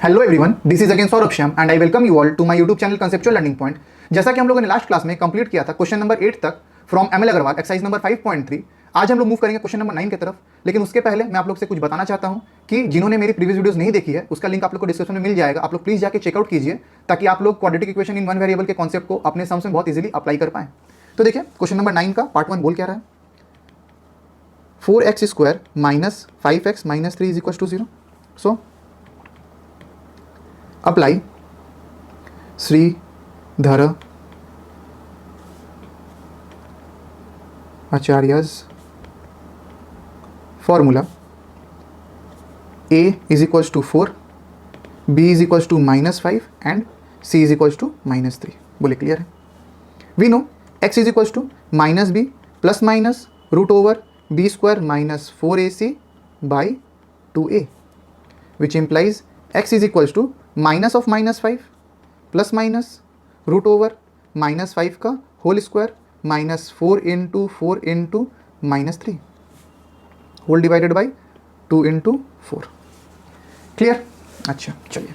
Hello everyone, this is again Saurabh Shyam and I welcome you all to my YouTube channel conceptual learning point. जैसा कि हम लोगों ने last class में complete किया था क्वेश्चन नंबर 8 तक from ML Agarwal exercise number 5.3। आज हम लोग मूव करेंगे क्वेश्चन नंबर 9 की तरफ। लेकिन उसके पहले मैं आप लोग से कुछ बताना चाहता हूं कि जिन्होंने मेरी प्रीवियस वीडियोस नहीं देखी है उसका लिंक आप लोग को डिस्क्रिप्शन में मिल जाएगा। आप लोग प्लीज जाके चेकआउट कीजिए ताकि आप लोग quadratic equation in one variable के कॉन्सेप्ट को अपने सम्स में बहुत इजीली अप्लाई कर पाएं। तो देखिए क्वेश्चन नंबर 9 का पार्ट 1 बोल क्या रहा है, 4x square minus 5x minus 3 is equal to 0। So apply Sridhar Acharya's formula A is equals to 4, B is equals to minus 5 and C is equals to minus 3। बोले clear है। We know x is equals to minus b plus minus root over b square minus 4ac by 2a, which implies x is equals to minus of minus 5 plus minus root over minus 5 का whole square minus 4 into minus 3 whole divided by 2 into 4। Clear? अच्छा चलिए,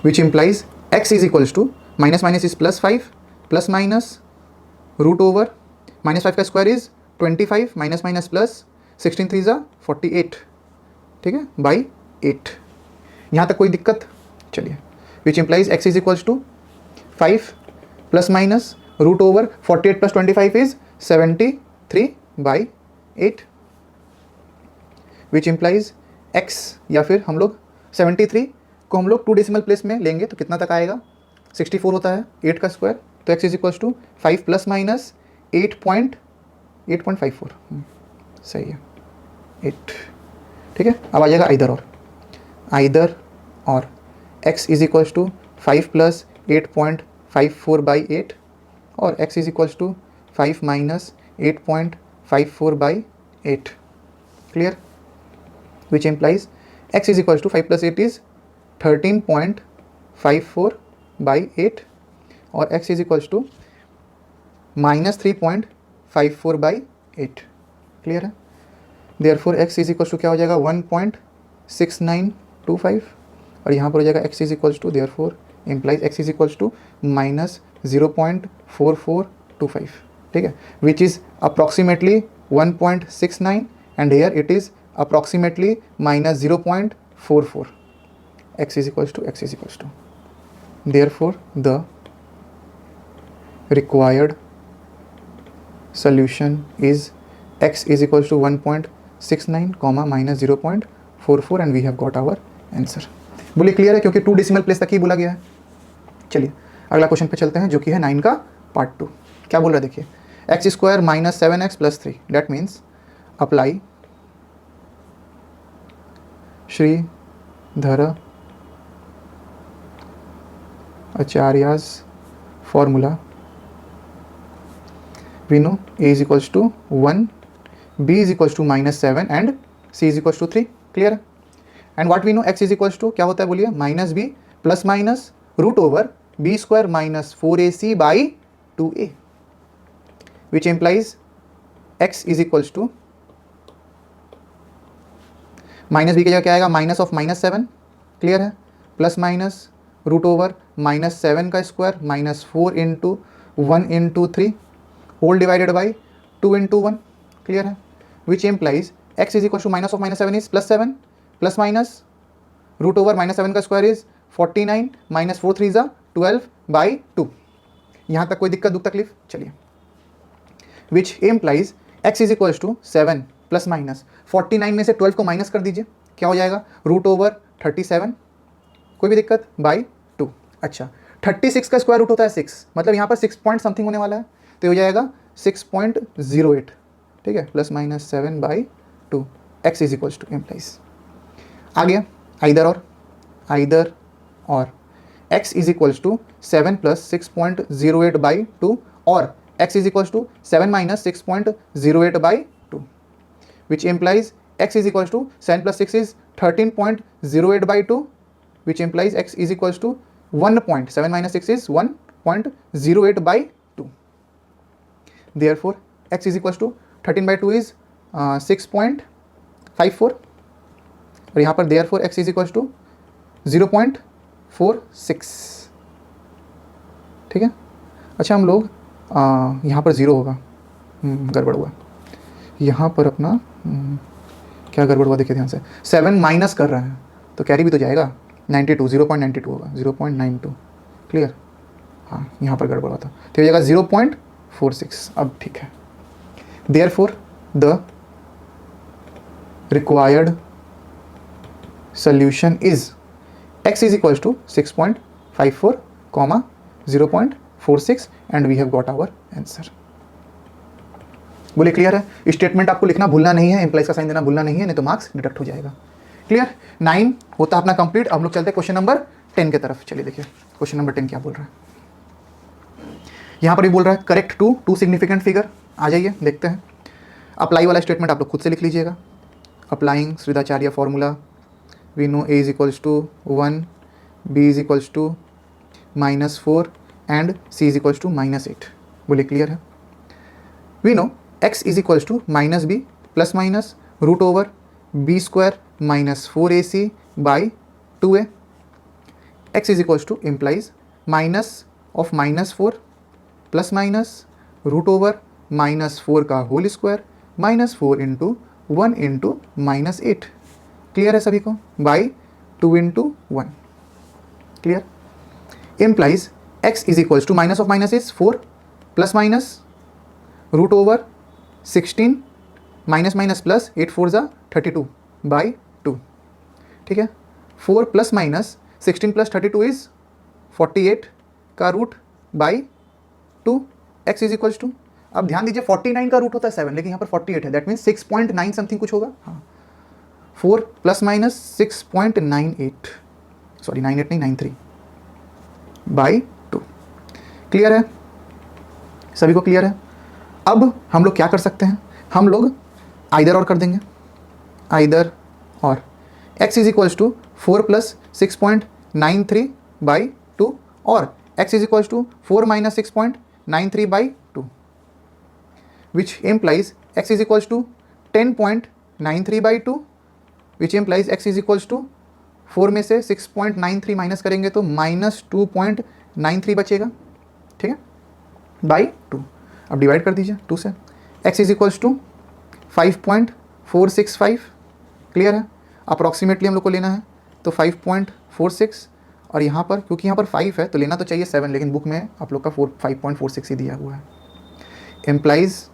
which implies x is equals to minus minus is plus 5 plus minus root over minus 5 का square is 25 minus minus plus 16 3 ज़ा 48, ठीक है, by 8। यहाँ तक कोई दिक्कत? चलिए, which implies x is equals to 5 plus minus root over 48 plus 25 is 73 by 8, which implies x या फिर हम लोग 73 को हम लोग 2 डेसिमल प्लेस में लेंगे तो कितना तक आएगा, 64 होता है 8 का स्क्वायर, तो x is equals to 5 plus minus 8.54, सही है 8, ठीक है। अब आ जाएगा आइदर और x is equals to 5 plus 8.54 by 8 और x is equals to 5 minus 8.54 by 8। Clear? Which implies x is equals to 5 plus 8 is 13.54 by 8 और x is equals to minus 3.54 by 8। Clear है? Therefore x is equals to क्या हो जाएगा 1.6925 और यहाँ पर हो जाएगा x is equals to, therefore implies x is equals to minus 0.4425, ठीक है, which is approximately 1.69 and here it is approximately minus 0.44। x is equals to therefore the required solution is x is equals to 1.69 comma minus 0.44 and we have got our answer। बोलिए clear है, क्योंकि 2 decimal place तक ही बोला गया है। चलिए अगला question पे चलते हैं जो कि है 9 का पार्ट 2। क्या बोल रहा है देखिए, x square minus 7x plus 3, that means apply Sridhar Acharya's formula। We know a is equals to 1, b is equals to minus 7 and c is equals to 3। Clear है? And what we know x is equals to क्या होता है बोलिए, minus b plus minus root over b square minus 4ac by 2a, which implies x is equals to minus b की जगह क्या आएगा, minus of minus 7। Clear है? Plus minus root over minus 7 का square minus 4 into 1 into 3 whole divided by 2 into 1। Clear है? Which implies x is equal to minus of minus 7 is plus 7 plus minus root over minus 7 का square is 49 minus 4 3 ज़ा 12 by 2। यहाँ तक कोई दिक्कत दुख तकलीफ? चलिए, which implies x is equal to 7 plus minus 49 में से 12 को माइनस कर दीजिए, क्या हो जाएगा, रूट ओवर 37, कोई भी दिक्कत, बाई 2। अच्छा, 36 का स्क्वायर रूट होता है 6, मतलब यहाँ पर 6 पॉइंट समथिंग होने वाला है, तो हो जाएगा 6.08, ठीक है, plus minus 7 by 2, x is equals to implies आ गया आइदर और x is equals to 7 plus 6.08 by 2 और x is equals to 7 minus 6.08 by 2, which implies x is equals to 7 plus 6 is 13.08 by 2, which implies x is equals to 7 minus 6 is 1.08 by 2। Therefore x is equals to 13 by 2 is 6.54 और यहाँ पर therefore x is equals to 0.46, ठीक है। अच्छा हम लोग यहाँ पर 0 होगा, गड़बड़ हुआ यहाँ पर अपना, क्या गड़बड़ हुआ देखिए ध्यान से, 7 माइनस कर रहे हैं तो कैरी भी तो जाएगा, 92, 0.92 होगा, 0.92, क्लियर। हाँ यहाँ पर गड़बड़ हुआ था तो ये जगह 0.46, अब ठीक है। Therefore the required solution is x is equals to 6.54, 0.46 and we have got our answer। बोलिए क्लियर है। स्टेटमेंट आपको लिखना भूलना नहीं है, एम्प्लॉइज का साइन देना भूलना नहीं है, नहीं तो मार्क्स डिडक्ट हो जाएगा। क्लियर, 9 होता अपना कंप्लीट। अब हम लोग चलते हैं क्वेश्चन नंबर 10 की तरफ। चलिए देखिए क्वेश्चन नंबर 10 क्या बोल रहा है। यहाँ पर भी बोल रहा है करेक्ट टू सिग्निफिकेंट फिगर। आ जाइए देखते हैं। अप्लाई वाला स्टेटमेंट आप लोग खुद से लिख लीजिएगा। Applying Sridharacharya formula, we know a is equals to 1, b is equals to -4 and c is equals to -8। बोलिए क्लियर है। we know x is equals to -b plus minus root over b square -4ac by 2a। x is equals to implies minus of -4 plus minus root over -4 का whole square -4 into 1 into -8। Clear है सभी को, by 2 into 1। Clear, implies x is equals to minus of minus is 4 plus minus root over 16 minus minus plus 8 4 जा 32 by 2। ठीक है, 4 plus minus 16 plus 32 is 48 का root by 2। x is equals to, अब ध्यान दीजिए 49 का रूट होता है 7, लेकिन यहाँ पर 48 है, दैट मीन्स 6.9 समथिंग कुछ होगा। हाँ, 4 प्लस माइनस 6.98, सॉरी 98 नहीं 93 बाई 2। क्लियर है, सभी को क्लियर है। अब हम लोग क्या कर सकते हैं, हम लोग आइदर और कर देंगे, आइदर और x is equals to 4 plus 6.93 by 2 और x is equals to 4 minus 6.93 by 2, which implies x is equals to 10.93 by 2, which implies x is equals to 4 में से 6.93 माइनस करेंगे तो -2.93 बचेगा। ठीक है, बाई 2। अब डिवाइड कर दीजिए 2 से, x is equals to 5.465। Clear है, अप्रॉक्सीमेटली हम लोग को लेना है तो 5.46, और यहाँ पर क्योंकि यहाँ पर 5 है तो लेना तो चाहिए 7, लेकिन बुक में आप लोग का 5.46 ही दिया हुआ है। Implies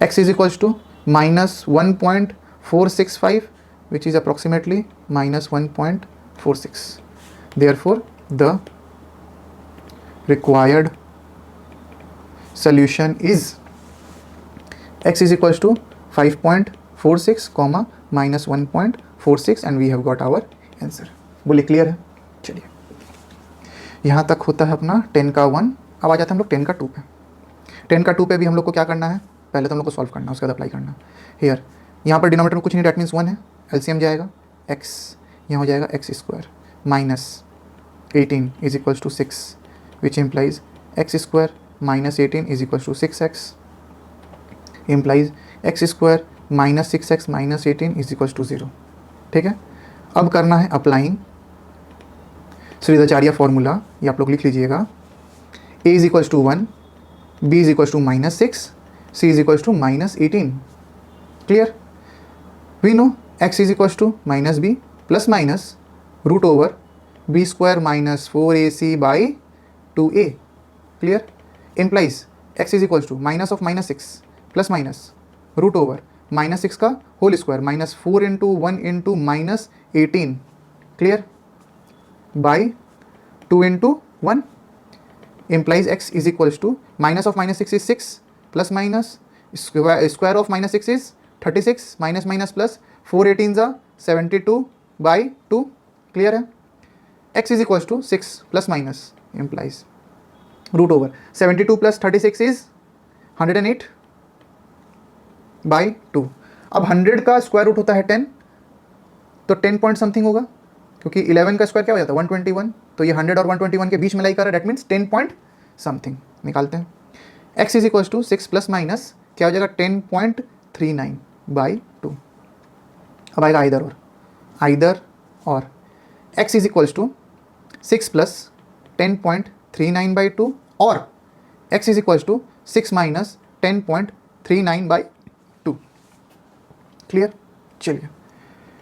x is equals to -1.465 which is approximately -1.46. Therefore, the required solution is x is equals to 5.46, -1.46 and we have got our answer। बोलिए क्लियर है। चलिए यहाँ तक होता है अपना 10 का 1। अब आ जाता है हम लोग 10 का 2 पे। 10 का 2 पे भी हम लोग को क्या करना है, पहले तो हम लोग को सॉल्व करना है, उसके बाद अप्लाई करना है। हियर यहाँ पर डिनोमिनेटर में कुछ नहीं, डेट मीन्स 1 है, एलसीएम जाएगा x, यहाँ हो जाएगा x square -18 is equals to 6, which implies x square -18 is equals to 6x, implies x square -6x -18 is equals to 0। ठीक है, अब करना है अप्लाइंग श्रीदाचार्य फॉर्मूला, ये आप लोग लिख लीजिएगा। a is equals to 1, b is equals to -6, c is equals to -18। Clear, we know x is equals to -b plus minus root over b square -4ac by 2a। clear, implies x is equals to minus of -6 plus minus root over -6 का whole square -4 into 1 into -18। clear, by 2 into 1 implies x is equals to minus of -6 is 6 plus minus square of -6 is 36 minus minus plus 4 18 जा 72 by 2। Clear है, x is equals to 6 plus minus implies root over 72 plus 36 is 108 by 2। अब 100 का square root होता है 10, तो 10 point something होगा, क्योंकि 11 का स्क्वायर क्या हो जाता है 121, तो ये 100 और 121 के बीच में लाई कर रहा है, डेट मीन्स 10 पॉइंट समथिंग। निकालते हैं, x is equals to 6 plus minus क्या हो जाएगा 10.39 बाई 2। अब आएगा आइदर और x is equals to 6 plus 10.39/2 और x is equals to 6 minus 10.39/2। Clear? चलिए,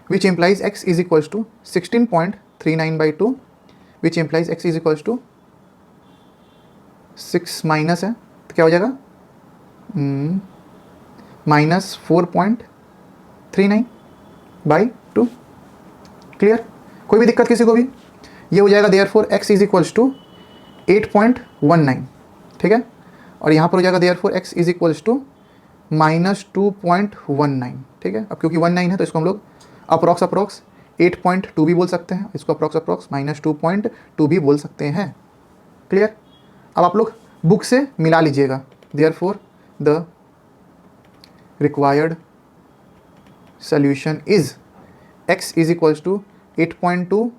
which implies x is equals to 16.39/2, which implies x is equals to 6 minus है तो क्या हो जाएगा माइनस 4.39/2। क्लियर? कोई भी दिक्कत किसी को भी? ये हो जाएगा therefore x is equals to 8.19, ठीक है, और यहाँ पर हो जाएगा therefore x is equals to -2.19, ठीक है। अब क्योंकि 19 है तो इसको हम लोग अप्रॉक्स 8.2 भी बोल सकते हैं, इसको अप्रॉक्स -2.2 भी बोल सकते हैं। क्लियर? अब आप लोग बुक से मिला लीजिएगा। Therefore the required solution is x is equals to 8.2,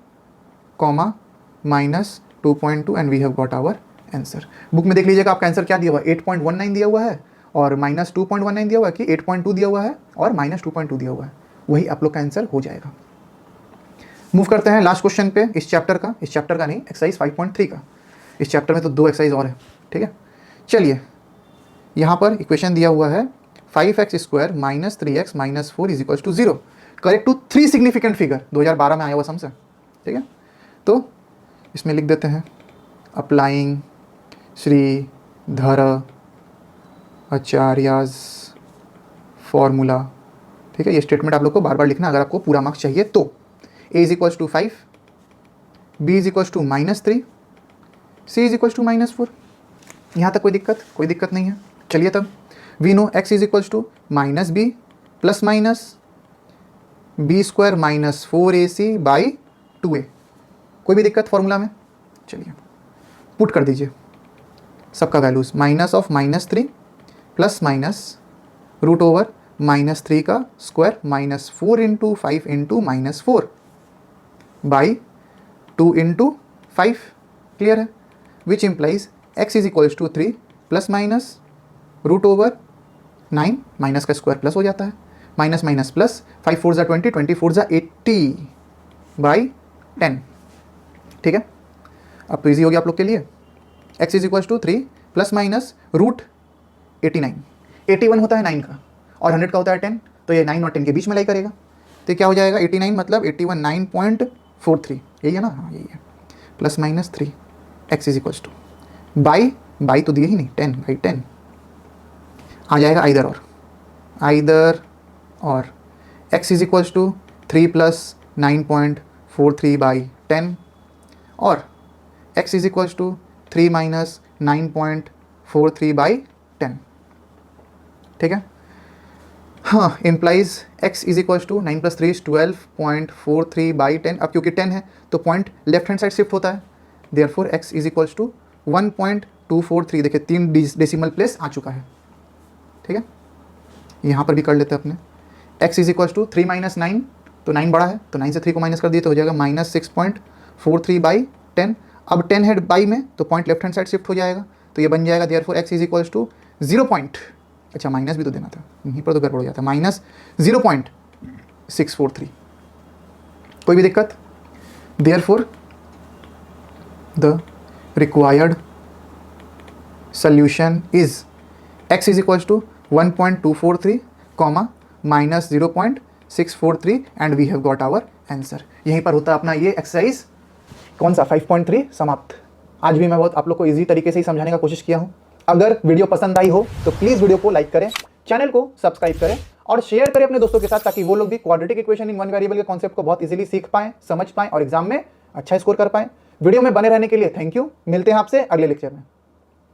-2.2 and we have got our answer. Book में देख लीजिएगा आपका आंसर क्या दिया हुआ है, 8.19 दिया हुआ है और -2.19 दिया हुआ है कि 8.2 दिया हुआ है और -2.2 दिया हुआ है, वही आप लोग का आंसर हो जाएगा। मूव करते हैं लास्ट क्वेश्चन पे इस चैप्टर का नहीं, एक्सरसाइज 5.3 का। इस चैप्टर में तो 2 एक्सरसाइज और है, ठीक है। चलिए, यहाँ पर इक्वेशन दिया हुआ है 5x square minus 3x minus 4 is equals to 0 correct to 3 significant figure, 2012 में आया हुआ समझ, ठीक है। तो इसमें लिख देते हैं अप्लाइंग श्रीधर आचार्याज फॉर्मूला, ठीक है। ये स्टेटमेंट आप लोग को बार बार लिखना अगर आपको पूरा मार्क्स चाहिए तो। a is equals to 5, b is equals to -3, c is equals to -4। यहाँ तक कोई दिक्कत नहीं है। चलिए तब we know x is equals to -b plus minus b square minus 4ac/2a। कोई भी दिक्कत फॉर्मूला में? चलिए पुट कर दीजिए सबका वैल्यूज, -3 प्लस माइनस √3 का स्क्वायर -4 × 5 × -4 बाई 2 × 5। क्लियर है? Which implies x is equals to 3 plus minus √9, minus का स्क्वायर प्लस हो जाता है, माइनस माइनस प्लस, 5 4 ज़ा 20, 20 4 ज़ा 80/10, ठीक है। अब तो ईजी हो गया आप लोग के लिए। x is equals to 3 plus minus √89, 81 होता है 9 का और 100 का होता है 10, तो ये 9 और 10 के बीच में लाई करेगा, तो क्या हो जाएगा 89 मतलब 81 9.43, यही है ना? हाँ यही है, plus minus 3 x is equals two by तो दिए ही नहीं, 10/10 आ जाएगा आइदर और x is equals to 3 plus 9.43/10 और x is equals to 3 minus 9.43/10, ठीक है। हाँ, implies x is equals to 9 + 3 = 12.43/10। अब क्योंकि 10 है तो point left hand side shift होता है, therefore x is equals to 1.243। देखिए 3 डेसिमल प्लेस आ चुका है, ठीक है। यहाँ पर भी कर लेते हैं अपने, x is equals to 3 minus 9, तो 9 बड़ा है तो 9 से 3 को माइनस कर दिए तो हो जाएगा -6.43/10। अब 10 है बाई में तो point left hand side shift हो जाएगा, तो ये बन जाएगा therefore x is equals to 0. अच्छा माइनस भी तो देना था, यहीं पर तो गड़बड़ हो जाता है, -0.643। कोई भी दिक्कत? Therefore the required solution is x is equals to 1.243, -0.643 and we have got our answer. यहीं पर होता है अपना ये एक्सरसाइज कौन सा 5.3 समाप्त। आज भी मैं बहुत आप लोग को इजी तरीके से ही समझाने का कोशिश किया हूँ। अगर वीडियो पसंद आई हो तो प्लीज़ वीडियो को लाइक करें, चैनल को सब्सक्राइब करें और शेयर करें अपने दोस्तों के साथ, ताकि वो लोग भी quadratic equation in one variable के कॉन्सेप्ट को बहुत इजीली सीख पाएं, समझ पाएं और एग्जाम में अच्छा स्कोर कर पाएं। वीडियो में बने रहने के लिए थैंक यू। मिलते हैं आपसे अगले लेक्चर में।